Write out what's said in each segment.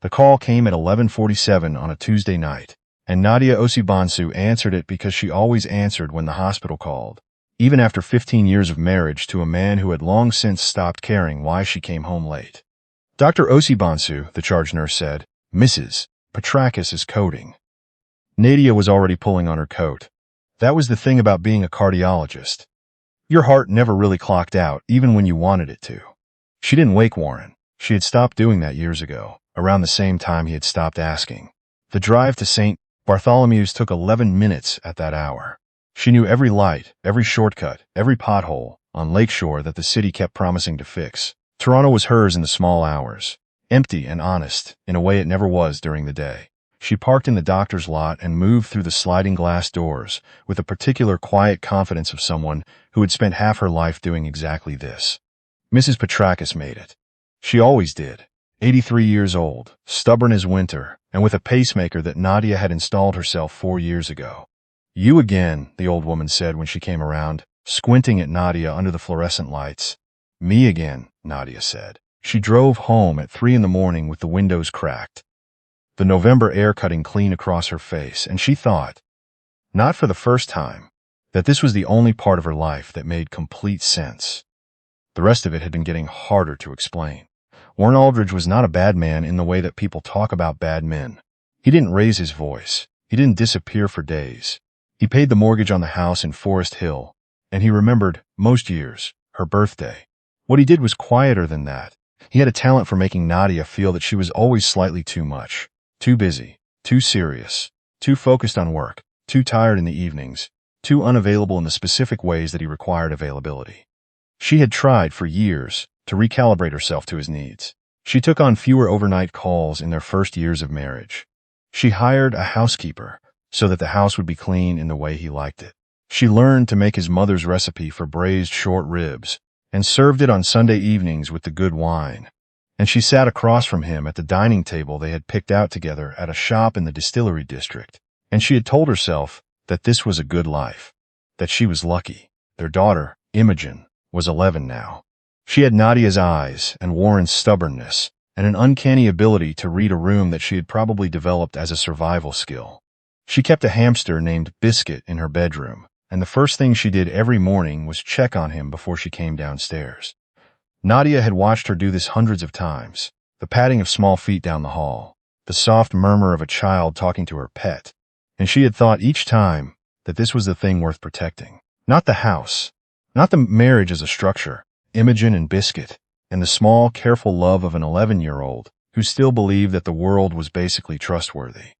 The call came at 11:47 on a Tuesday night, and Nadia Osibansu answered it because she always answered when the hospital called, even after 15 years of marriage to a man who had long since stopped caring why she came home late. "Dr. Osibansu," the charge nurse said, "Mrs. Petrakis is coding." Nadia was already pulling on her coat. That was the thing about being a cardiologist. Your heart never really clocked out, even when you wanted it to. She didn't wake Warren. She had stopped doing that years ago, around the same time he had stopped asking. The drive to St. Bartholomew's took 11 minutes at that hour. She knew every light, every shortcut, every pothole on Lakeshore that the city kept promising to fix. Toronto was hers in the small hours, empty and honest, in a way it never was during the day. She parked in the doctor's lot and moved through the sliding glass doors with a particular quiet confidence of someone who had spent half her life doing exactly this. Mrs. Petrakis made it. She always did. 83 years old, stubborn as winter, and with a pacemaker that Nadia had installed herself 4 years ago. "You again," the old woman said when she came around, squinting at Nadia under the fluorescent lights. "Me again," Nadia said. She drove home at 3 in the morning with the windows cracked, the November air cutting clean across her face, and she thought, not for the first time, that this was the only part of her life that made complete sense. The rest of it had been getting harder to explain. Warren Aldridge was not a bad man in the way that people talk about bad men. He didn't raise his voice. He didn't disappear for days. He paid the mortgage on the house in Forest Hill, and he remembered, most years, her birthday. What he did was quieter than that. He had a talent for making Nadia feel that she was always slightly too much, too busy, too serious, too focused on work, too tired in the evenings, too unavailable in the specific ways that he required availability. She had tried for years to recalibrate herself to his needs. She took on fewer overnight calls in their first years of marriage. She hired a housekeeper so that the house would be clean in the way he liked it. She learned to make his mother's recipe for braised short ribs and served it on Sunday evenings with the good wine. And she sat across from him at the dining table they had picked out together at a shop in the distillery district. And she had told herself that this was a good life, that she was lucky. Their daughter, Imogen, was 11 now. She had Nadia's eyes and Warren's stubbornness, and an uncanny ability to read a room that she had probably developed as a survival skill. She kept a hamster named Biscuit in her bedroom, and the first thing she did every morning was check on him before she came downstairs. Nadia had watched her do this hundreds of times, the patting of small feet down the hall, the soft murmur of a child talking to her pet, and she had thought each time that this was the thing worth protecting. Not the house, not the marriage as a structure, Imogen and Biscuit, and the small, careful love of an 11-year-old who still believed that the world was basically trustworthy.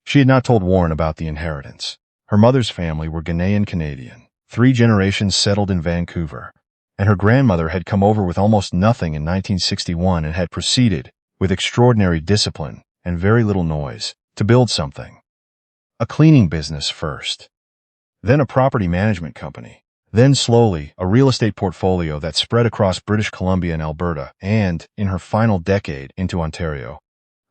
She had not told Warren about the inheritance. Her mother's family were Ghanaian Canadian, 3 generations settled in Vancouver, and her grandmother had come over with almost nothing in 1961 and had proceeded, with extraordinary discipline and very little noise, to build something. A cleaning business first, then a property management company, then slowly a real estate portfolio that spread across British Columbia and Alberta and, in her final decade, into Ontario.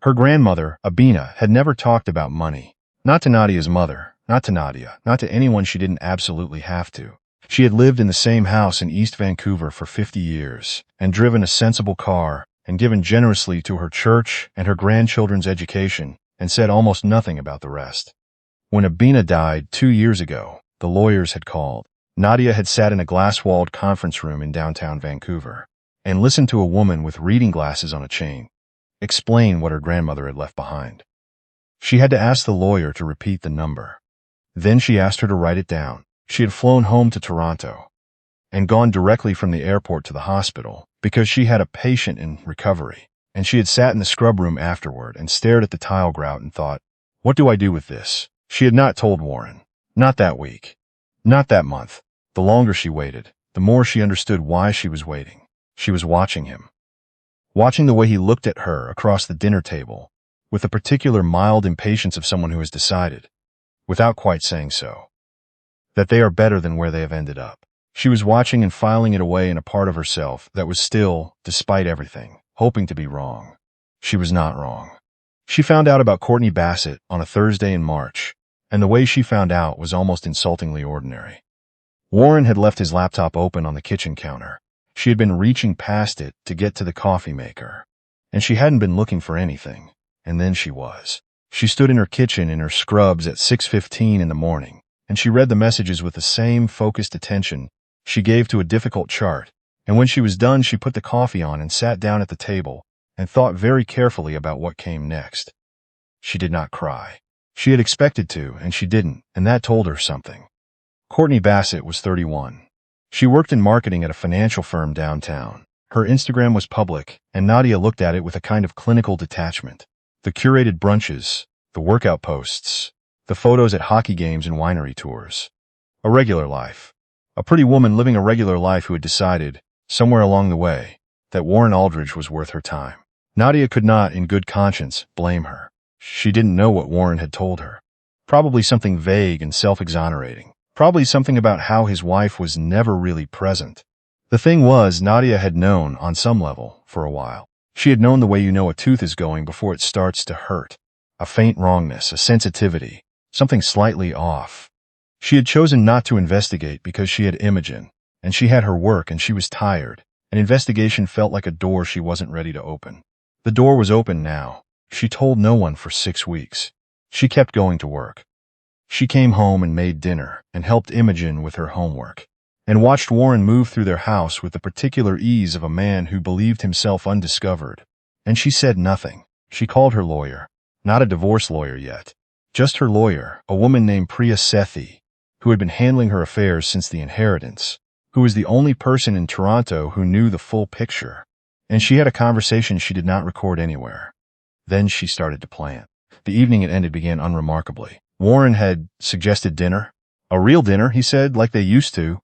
Her grandmother, Abina, had never talked about money. Not to Nadia's mother, not to Nadia, not to anyone she didn't absolutely have to. She had lived in the same house in East Vancouver for 50 years, and driven a sensible car, and given generously to her church and her grandchildren's education, and said almost nothing about the rest. When Abina died 2 years ago, the lawyers had called. Nadia had sat in a glass-walled conference room in downtown Vancouver and listened to a woman with reading glasses on a chain explain what her grandmother had left behind. She had to ask the lawyer to repeat the number. Then she asked her to write it down. She had flown home to Toronto and gone directly from the airport to the hospital because she had a patient in recovery, and she had sat in the scrub room afterward and stared at the tile grout and thought, what do I do with this? She had not told Warren. Not that week. Not that month. The longer she waited, the more she understood why she was waiting. She was watching him. Watching the way he looked at her across the dinner table, with the particular mild impatience of someone who has decided, without quite saying so, that they are better than where they have ended up. She was watching and filing it away in a part of herself that was still, despite everything, hoping to be wrong. She was not wrong. She found out about Courtney Bassett on a Thursday in March, and the way she found out was almost insultingly ordinary. Warren had left his laptop open on the kitchen counter. She had been reaching past it to get to the coffee maker. and she hadn't been looking for anything. And then she was. She stood in her kitchen in her scrubs at 6:15 in the morning, and she read the messages with the same focused attention she gave to a difficult chart. And when she was done, she put the coffee on and sat down at the table and thought very carefully about what came next. She did not cry. She had expected to, and she didn't, and that told her something. Courtney Bassett was 31. She worked in marketing at a financial firm downtown. Her Instagram was public, and Nadia looked at it with a kind of clinical detachment. The curated brunches, the workout posts, the photos at hockey games and winery tours. A regular life. A pretty woman living a regular life who had decided, somewhere along the way, that Warren Aldridge was worth her time. Nadia could not, in good conscience, blame her. She didn't know what Warren had told her. Probably something vague and self-exonerating. Probably something about how his wife was never really present. The thing was, Nadia had known, on some level, for a while. She had known the way you know a tooth is going before it starts to hurt. A faint wrongness, a sensitivity, something slightly off. She had chosen not to investigate because she had Imogen, and she had her work and she was tired. An investigation felt like a door she wasn't ready to open. The door was open now. She told no one for 6 weeks. She kept going to work. She came home and made dinner and helped Imogen with her homework, and watched Warren move through their house with the particular ease of a man who believed himself undiscovered. And she said nothing. She called her lawyer, not a divorce lawyer yet, just her lawyer, a woman named Priya Sethi, who had been handling her affairs since the inheritance, who was the only person in Toronto who knew the full picture. And she had a conversation she did not record anywhere. Then she started to plan. The evening it ended began unremarkably. Warren had suggested dinner. A real dinner, he said, like they used to.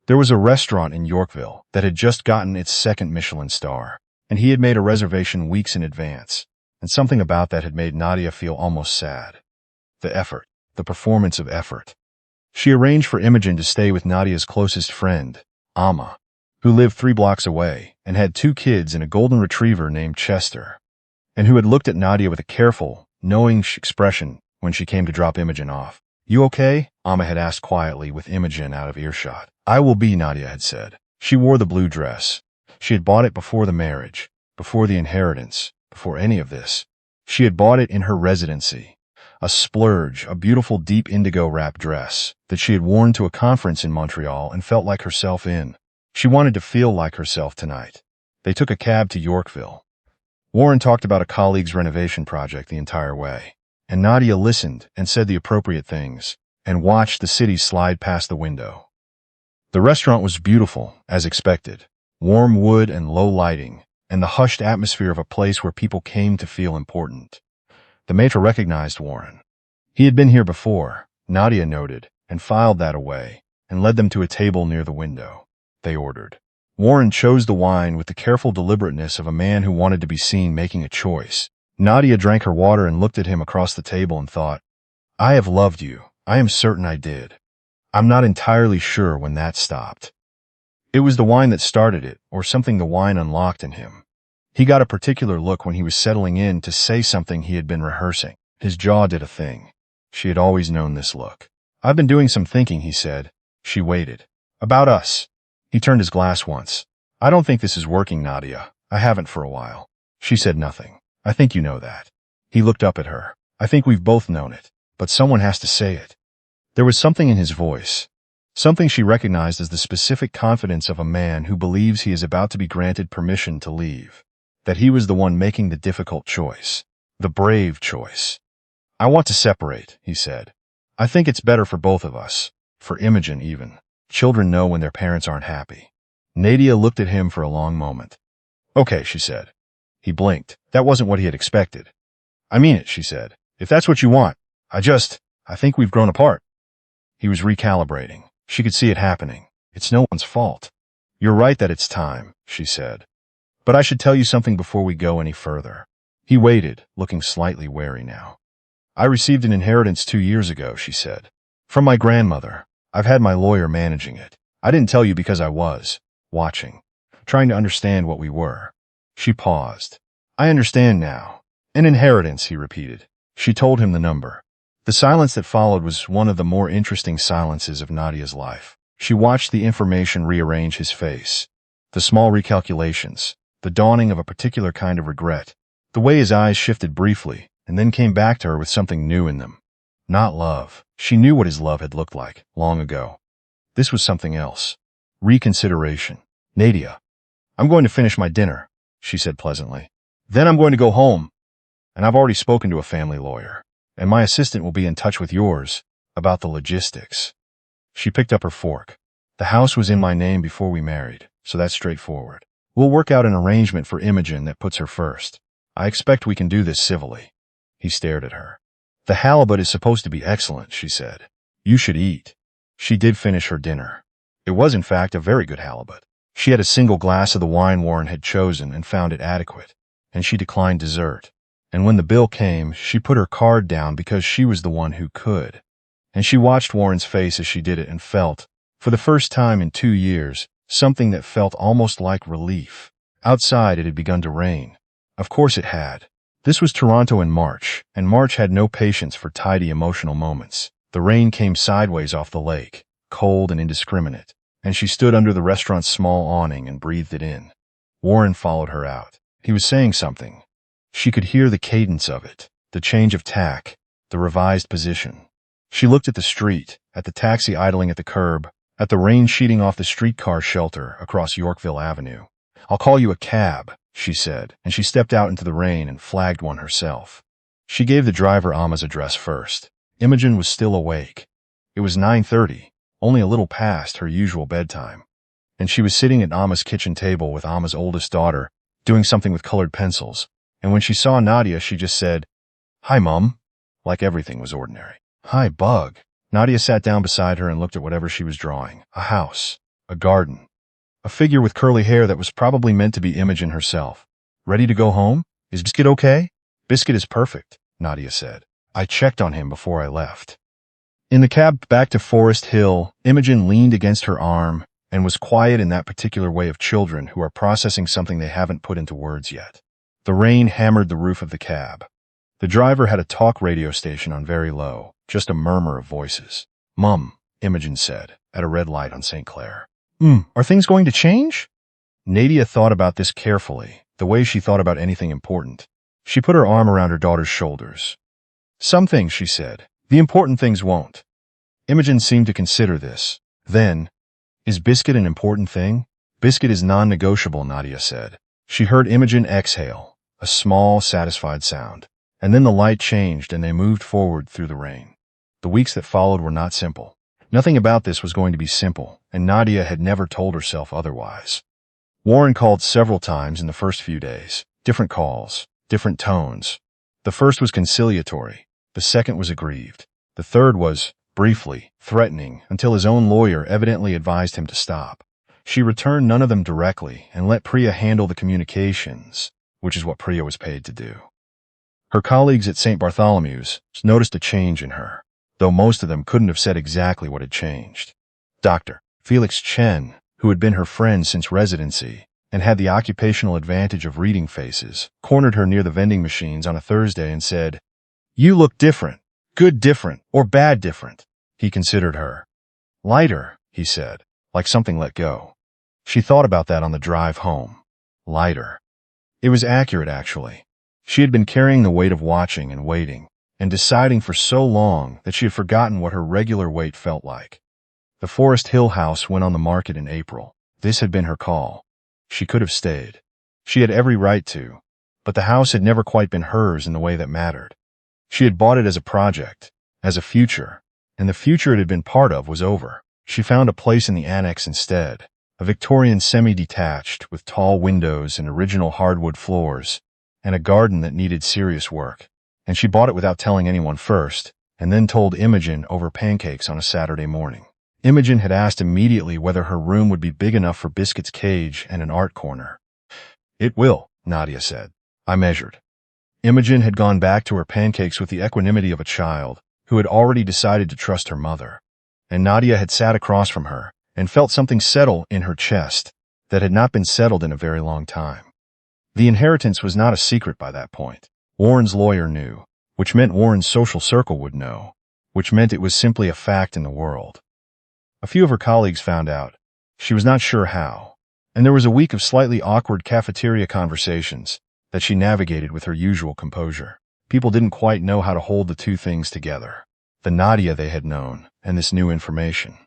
There was a restaurant in Yorkville that had just gotten its second Michelin star, and he had made a reservation weeks in advance, and something about that had made Nadia feel almost sad. The effort, the performance of effort. She arranged for Imogen to stay with Nadia's closest friend, Amma, who lived 3 blocks away and had 2 kids and a golden retriever named Chester, and who had looked at Nadia with a careful, knowing expression when she came to drop Imogen off. "You okay?" Amma had asked quietly with Imogen out of earshot. "I will be," Nadia had said. She wore the blue dress. She had bought it before the marriage, before the inheritance, before any of this. She had bought it in her residency. A splurge, a beautiful deep indigo wrap dress that she had worn to a conference in Montreal and felt like herself in. She wanted to feel like herself tonight. They took a cab to Yorkville. Warren talked about a colleague's renovation project the entire way, and Nadia listened and said the appropriate things, and watched the city slide past the window. The restaurant was beautiful, as expected. Warm wood and low lighting, and the hushed atmosphere of a place where people came to feel important. The maitre recognized Warren. He had been here before, Nadia noted, and filed that away, and led them to a table near the window. They ordered. Warren chose the wine with the careful deliberateness of a man who wanted to be seen making a choice. Nadia drank her water and looked at him across the table and thought, "I have loved you. I am certain I did. I'm not entirely sure when that stopped." It was the wine that started it, or something the wine unlocked in him. He got a particular look when he was settling in to say something he had been rehearsing. His jaw did a thing. She had always known this look. "I've been doing some thinking," he said. She waited. "About us." He turned his glass once. "I don't think this is working, Nadia. I haven't for a while." She said nothing. "I think you know that." He looked up at her. "I think we've both known it, but someone has to say it." There was something in his voice, something she recognized as the specific confidence of a man who believes he is about to be granted permission to leave, that he was the one making the difficult choice, the brave choice. "I want to separate," he said. "I think it's better for both of us, for Imogen even. Children know when their parents aren't happy." Nadia looked at him for a long moment. "Okay," she said. He blinked. That wasn't what he had expected. "I mean it," she said. "If that's what you want. I think we've grown apart." He was recalibrating. She could see it happening. "It's no one's fault." "You're right that it's time," she said. "But I should tell you something before we go any further." He waited, looking slightly wary now. "I received an inheritance 2 years ago," she said. "From my grandmother. I've had my lawyer managing it. I didn't tell you because I was watching, trying to understand what we were." She paused. "I understand now. An inheritance," he repeated. She told him the number. The silence that followed was one of the more interesting silences of Nadia's life. She watched the information rearrange his face, the small recalculations, the dawning of a particular kind of regret. The way his eyes shifted briefly, and then came back to her with something new in them. Not love. She knew what his love had looked like, long ago. This was something else. Reconsideration. Nadia, I'm going to finish my dinner, she said pleasantly. Then I'm going to go home. And I've already spoken to a family lawyer. And my assistant will be in touch with yours about the logistics. She picked up her fork. The house was in my name before we married, so that's straightforward. We'll work out an arrangement for Imogen that puts her first. I expect we can do this civilly. He stared at her. The halibut is supposed to be excellent, she said. You should eat. She did finish her dinner. It was, in fact, a very good halibut. She had a single glass of the wine Warren had chosen and found it adequate, and she declined dessert. And when the bill came, she put her card down because she was the one who could. And she watched Warren's face as she did it and felt, for the first time in 2 years, something that felt almost like relief. Outside it had begun to rain. Of course it had. This was Toronto in March, and March had no patience for tidy emotional moments. The rain came sideways off the lake, cold and indiscriminate, and she stood under the restaurant's small awning and breathed it in. Warren followed her out. He was saying something. She could hear the cadence of it, the change of tack, the revised position. She looked at the street, at the taxi idling at the curb, at the rain sheeting off the streetcar shelter across Yorkville Avenue. I'll call you a cab, she said, and she stepped out into the rain and flagged one herself. She gave the driver Amma's address first. Imogen was still awake. It was 9:30, only a little past her usual bedtime, and she was sitting at Amma's kitchen table with Amma's oldest daughter, doing something with colored pencils. And when she saw Nadia, she just said, "Hi, Mum," like everything was ordinary. "Hi, Bug." Nadia sat down beside her and looked at whatever she was drawing. A house, a garden, a figure with curly hair that was probably meant to be Imogen herself. "Ready to go home? Is Biscuit okay?" "Biscuit is perfect," Nadia said. "I checked on him before I left." In the cab back to Forest Hill, Imogen leaned against her arm and was quiet in that particular way of children who are processing something they haven't put into words yet. The rain hammered the roof of the cab. The driver had a talk radio station on very low, just a murmur of voices. "Mum," Imogen said, at a red light on St. Clair. Are things going to change?" Nadia thought about this carefully, the way she thought about anything important. She put her arm around her daughter's shoulders. "Some things," she said. "The important things won't." Imogen seemed to consider this. Then, "Is Biscuit an important thing?" "Biscuit is non-negotiable," Nadia said. She heard Imogen exhale, a small, satisfied sound. And then the light changed and they moved forward through the rain. The weeks that followed were not simple. Nothing about this was going to be simple, and Nadia had never told herself otherwise. Warren called several times in the first few days. Different calls, different tones. The first was conciliatory. The second was aggrieved. The third was, briefly, threatening, until his own lawyer evidently advised him to stop. She returned none of them directly and let Priya handle the communications, which is what Priya was paid to do. Her colleagues at St. Bartholomew's noticed a change in her, though most of them couldn't have said exactly what had changed. Dr. Felix Chen, who had been her friend since residency and had the occupational advantage of reading faces, cornered her near the vending machines on a Thursday and said, "You look different. Good different, or bad different." He considered her. "Lighter," he said, like something let go. She thought about that on the drive home. Lighter. It was accurate, actually. She had been carrying the weight of watching and waiting, and deciding for so long that she had forgotten what her regular weight felt like. The Forest Hill house went on the market in April. This had been her call. She could have stayed. She had every right to, but the house had never quite been hers in the way that mattered. She had bought it as a project, as a future, and the future it had been part of was over. She found a place in the annex instead, a Victorian semi-detached with tall windows and original hardwood floors, and a garden that needed serious work. And she bought it without telling anyone first, and then told Imogen over pancakes on a Saturday morning. Imogen had asked immediately whether her room would be big enough for Biscuit's cage and an art corner. "It will," Nadia said. I measured. Imogen had gone back to her pancakes with the equanimity of a child who had already decided to trust her mother. And Nadia had sat across from her and felt something settle in her chest that had not been settled in a very long time. The inheritance was not a secret by that point. Warren's lawyer knew, which meant Warren's social circle would know, which meant it was simply a fact in the world. A few of her colleagues found out. She was not sure how. And there was a week of slightly awkward cafeteria conversations that she navigated with her usual composure. People didn't quite know how to hold the two things together, the Nadia they had known and this new information.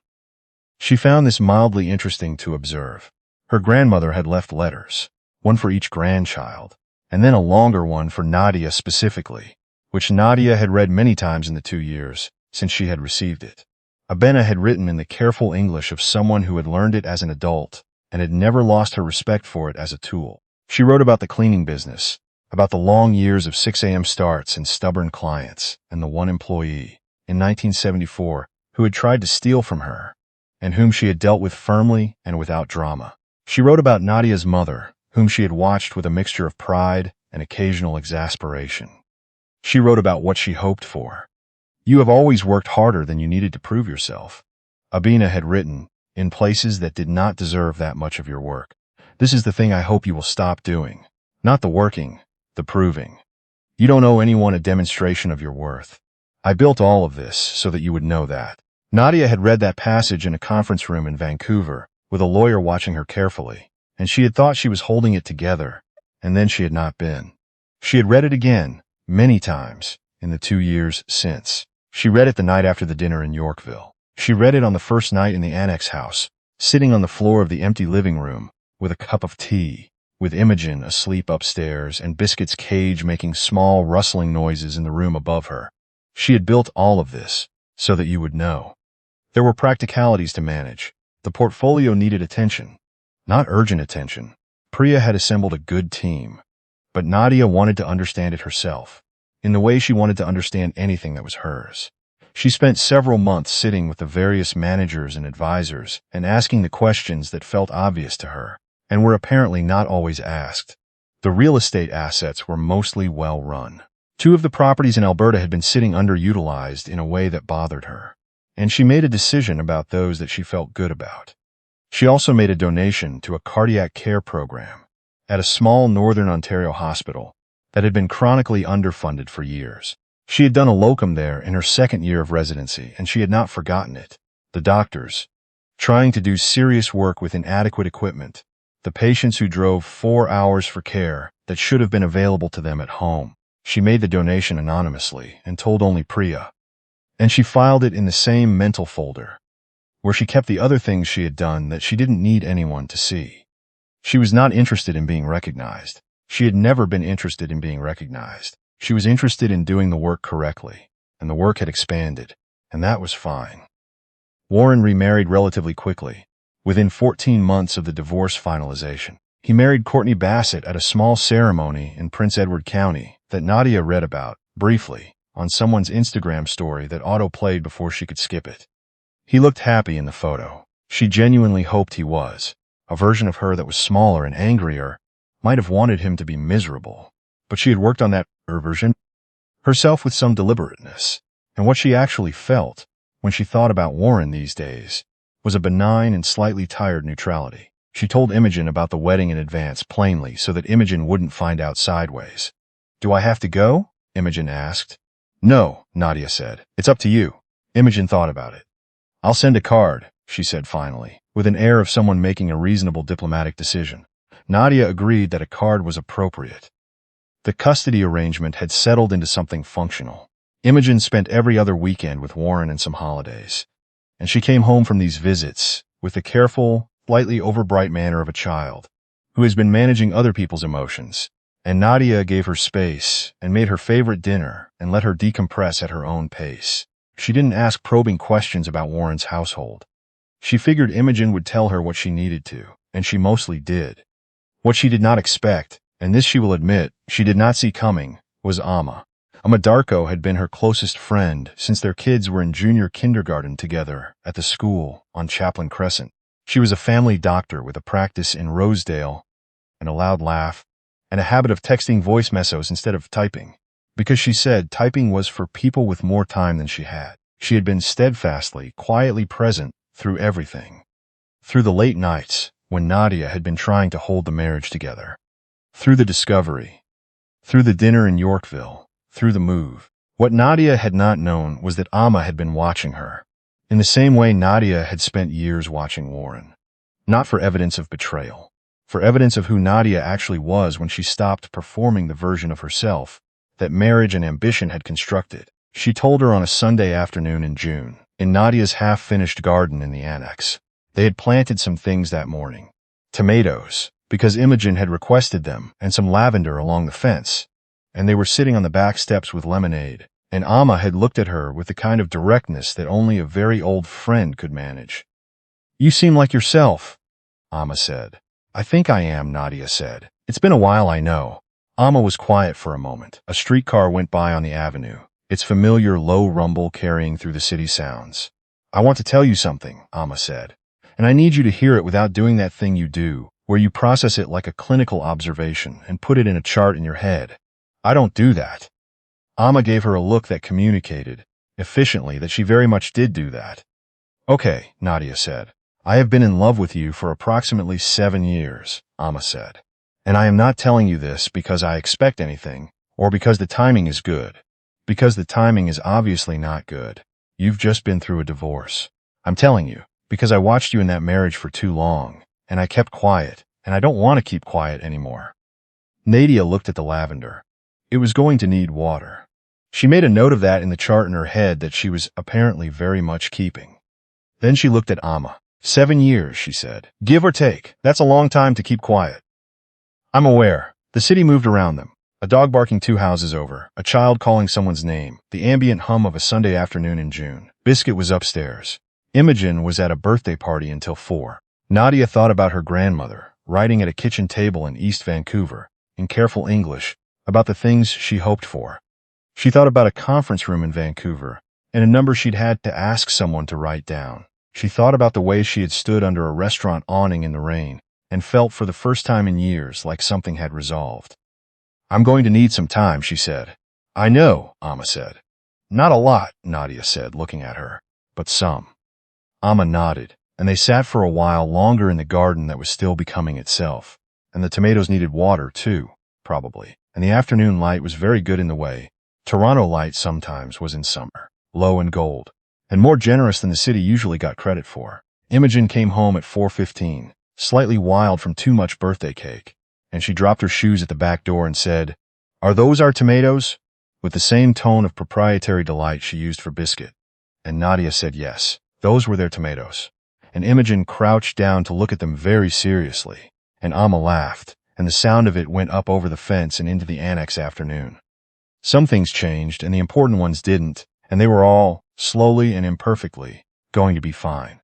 She found this mildly interesting to observe. Her grandmother had left letters, one for each grandchild, and then a longer one for Nadia specifically, which Nadia had read many times in the 2 years since she had received it. Abena had written in the careful English of someone who had learned it as an adult and had never lost her respect for it as a tool. She wrote about the cleaning business, about the long years of 6 a.m. starts and stubborn clients, and the one employee, in 1974, who had tried to steal from her, and whom she had dealt with firmly and without drama. She wrote about Nadia's mother, whom she had watched with a mixture of pride and occasional exasperation. She wrote about what she hoped for. "You have always worked harder than you needed to prove yourself," Abena had written, "in places that did not deserve that much of your work. This is the thing I hope you will stop doing. Not the working, the proving. You don't owe anyone a demonstration of your worth. I built all of this so that you would know that." Nadia had read that passage in a conference room in Vancouver, with a lawyer watching her carefully, and she had thought she was holding it together, and then she had not been. She had read it again, many times, in the 2 years since. She read it the night after the dinner in Yorkville. She read it on the first night in the annex house, sitting on the floor of the empty living room, with a cup of tea, with Imogen asleep upstairs and Biscuit's cage making small rustling noises in the room above her. She had built all of this so that you would know. There were practicalities to manage. The portfolio needed attention, not urgent attention. Priya had assembled a good team, but Nadia wanted to understand it herself, in the way she wanted to understand anything that was hers. She spent several months sitting with the various managers and advisors and asking the questions that felt obvious to her, and were apparently not always asked. The real estate assets were mostly well run. 2 of the properties in Alberta had been sitting underutilized in a way that bothered her, and she made a decision about those that she felt good about. She also made a donation to a cardiac care program at a small Northern Ontario hospital that had been chronically underfunded for years. She had done a locum there in her 2nd year of residency, and she had not forgotten it. The doctors, trying to do serious work with inadequate equipment, the patients who drove 4 hours for care that should have been available to them at home. She made the donation anonymously and told only Priya, and she filed it in the same mental folder, where she kept the other things she had done that she didn't need anyone to see. She was not interested in being recognized. She had never been interested in being recognized. She was interested in doing the work correctly, and the work had expanded, and that was fine. Warren remarried relatively quickly, within 14 months of the divorce finalization. He married Courtney Bassett at a small ceremony in Prince Edward County that Nadia read about, briefly, on someone's Instagram story that auto-played before she could skip it. He looked happy in the photo. She genuinely hoped he was. A version of her that was smaller and angrier might have wanted him to be miserable, but she had worked on that version herself with some deliberateness, and what she actually felt when she thought about Warren these days was a benign and slightly tired neutrality. She told Imogen about the wedding in advance plainly so that Imogen wouldn't find out sideways. "Do I have to go?" Imogen asked. "No," Nadia said. "It's up to you." Imogen thought about it. "I'll send a card," she said finally, with an air of someone making a reasonable diplomatic decision. Nadia agreed that a card was appropriate. The custody arrangement had settled into something functional. Imogen spent every other weekend with Warren and some holidays, and she came home from these visits with the careful, slightly overbright manner of a child who has been managing other people's emotions, and Nadia gave her space and made her favorite dinner and let her decompress at her own pace. She didn't ask probing questions about Warren's household. She figured Imogen would tell her what she needed to, and she mostly did. What she did not expect, and this she will admit she did not see coming, was Amma. Amma Darko had been her closest friend since their kids were in junior kindergarten together at the school on Chaplin Crescent. She was a family doctor with a practice in Rosedale, and a loud laugh, and a habit of texting voice memos instead of typing, because she said typing was for people with more time than she had. She had been steadfastly, quietly present through everything. Through the late nights, when Nadia had been trying to hold the marriage together. Through the discovery. Through the dinner in Yorkville. Through the move. What Nadia had not known was that Amma had been watching her, in the same way Nadia had spent years watching Warren. Not for evidence of betrayal. for evidence of who Nadia actually was when she stopped performing the version of herself that marriage and ambition had constructed. She told her on a Sunday afternoon in June, in Nadia's half-finished garden in the annex. They had planted some things that morning. Tomatoes, because Imogen had requested them, and some lavender along the fence. And they were sitting on the back steps with lemonade, and Amma had looked at her with the kind of directness that only a very old friend could manage. "You seem like yourself," Amma said. "I think I am," Nadia said. "It's been a while, I know." Amma was quiet for a moment. A streetcar went by on the avenue, its familiar low rumble carrying through the city sounds. "I want to tell you something," Amma said, "and I need you to hear it without doing that thing you do, where you process it like a clinical observation and put it in a chart in your head. I don't do that." Amma gave her a look that communicated, efficiently, that she very much did do that. "Okay," Nadia said. "I have been in love with you for approximately 7 years, Amma said. "And I am not telling you this because I expect anything, or because the timing is good. Because the timing is obviously not good. You've just been through a divorce. I'm telling you, because I watched you in that marriage for too long, and I kept quiet, and I don't want to keep quiet anymore." Nadia looked at the lavender. It was going to need water. She made a note of that in the chart in her head that she was apparently very much keeping. Then she looked at Amma. 7 years, she said. "Give or take. That's a long time to keep quiet." "I'm aware." The city moved around them. A dog barking 2 houses over, a child calling someone's name, the ambient hum of a Sunday afternoon in June. Biscuit was upstairs. Imogen was at a birthday party until 4. Nadia thought about her grandmother, writing at a kitchen table in East Vancouver, in careful English, about the things she hoped for. She thought about a conference room in Vancouver, and a number she'd had to ask someone to write down. She thought about the way she had stood under a restaurant awning in the rain, and felt for the first time in years like something had resolved. "I'm going to need some time," she said. "I know," Amma said. "Not a lot," Nadia said, looking at her, "but some." Amma nodded, and they sat for a while longer in the garden that was still becoming itself. And the tomatoes needed water, too, probably. And the afternoon light was very good in the way. Toronto light sometimes was in summer, low and gold, and more generous than the city usually got credit for. Imogen came home at 4:15, slightly wild from too much birthday cake, and she dropped her shoes at the back door and said, "Are those our tomatoes?" with the same tone of proprietary delight she used for Biscuit. And Nadia said yes, those were their tomatoes. And Imogen crouched down to look at them very seriously, and Amma laughed, and the sound of it went up over the fence and into the annex afternoon. Some things changed, and the important ones didn't, and they were all, slowly and imperfectly, going to be fine.